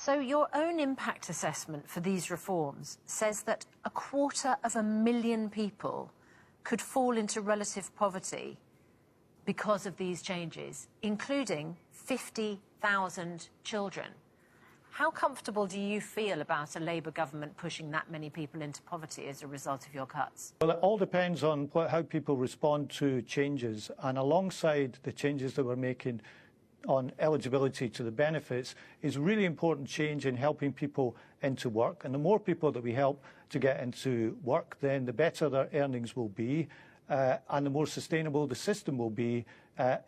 So your own impact assessment for these reforms says that 250,000 people could fall into relative poverty because of these changes, including 50,000 children. How comfortable do you feel about a Labour government pushing that many people into poverty as a result of your cuts? Well, it all depends on how people respond to changes. And alongside the changes that we're making on eligibility to the benefits is really important change in helping people into work. And the more people that we help to get into work, then the better their earnings will be and the more sustainable the system will be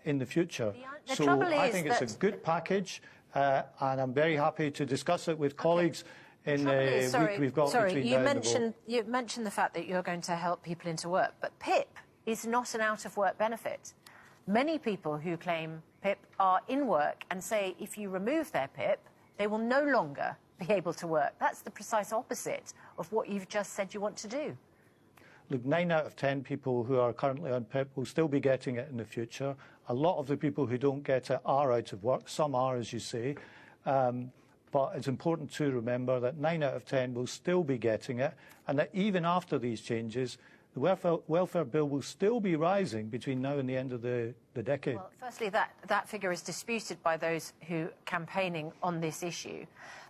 in the future. So I think it's a good package. And I'm very happy to discuss it with colleagues in the week we've got between now and the vote. You mentioned the fact that you're going to help people into work, but PIP is not an out-of-work benefit. Many people who claim PIP are in work and say if you remove their PIP, they will no longer be able to work. That's the precise opposite of what you've just said you want to do. Look, 9 out of 10 people who are currently on PIP will still be getting it in the future. A lot of the people who don't get it are out of work. Some are, as you say. But it's important to remember that 9 out of 10 will still be getting it, and that even after these changes, the welfare bill will still be rising between now and the end of the decade. Well, firstly, that figure is disputed by those who are campaigning on this issue.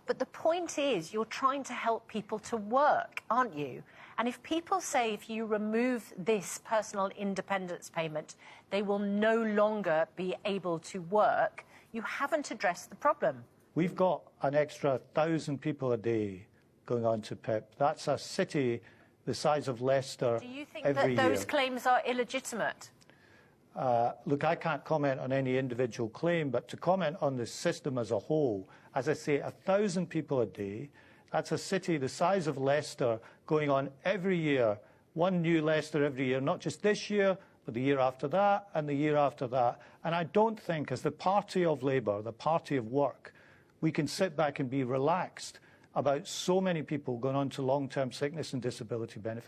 But the point is, you're trying to help people to work, aren't you? And if people say if you remove this personal independence payment, they will no longer be able to work, you haven't addressed the problem. We've got an extra 1,000 people a day going on to PIP. That's a city the size of Leicester every year. Do you think that those claims are illegitimate? Look, I can't comment on any individual claim, but to comment on the system as a whole, as I say, 1,000 people a day, that's a city the size of Leicester going on every year, one new Leicester every year, not just this year, but the year after that and the year after that. And I don't think, as the party of Labour, the party of work, we can sit back and be relaxed about so many people going on to long-term sickness and disability benefits.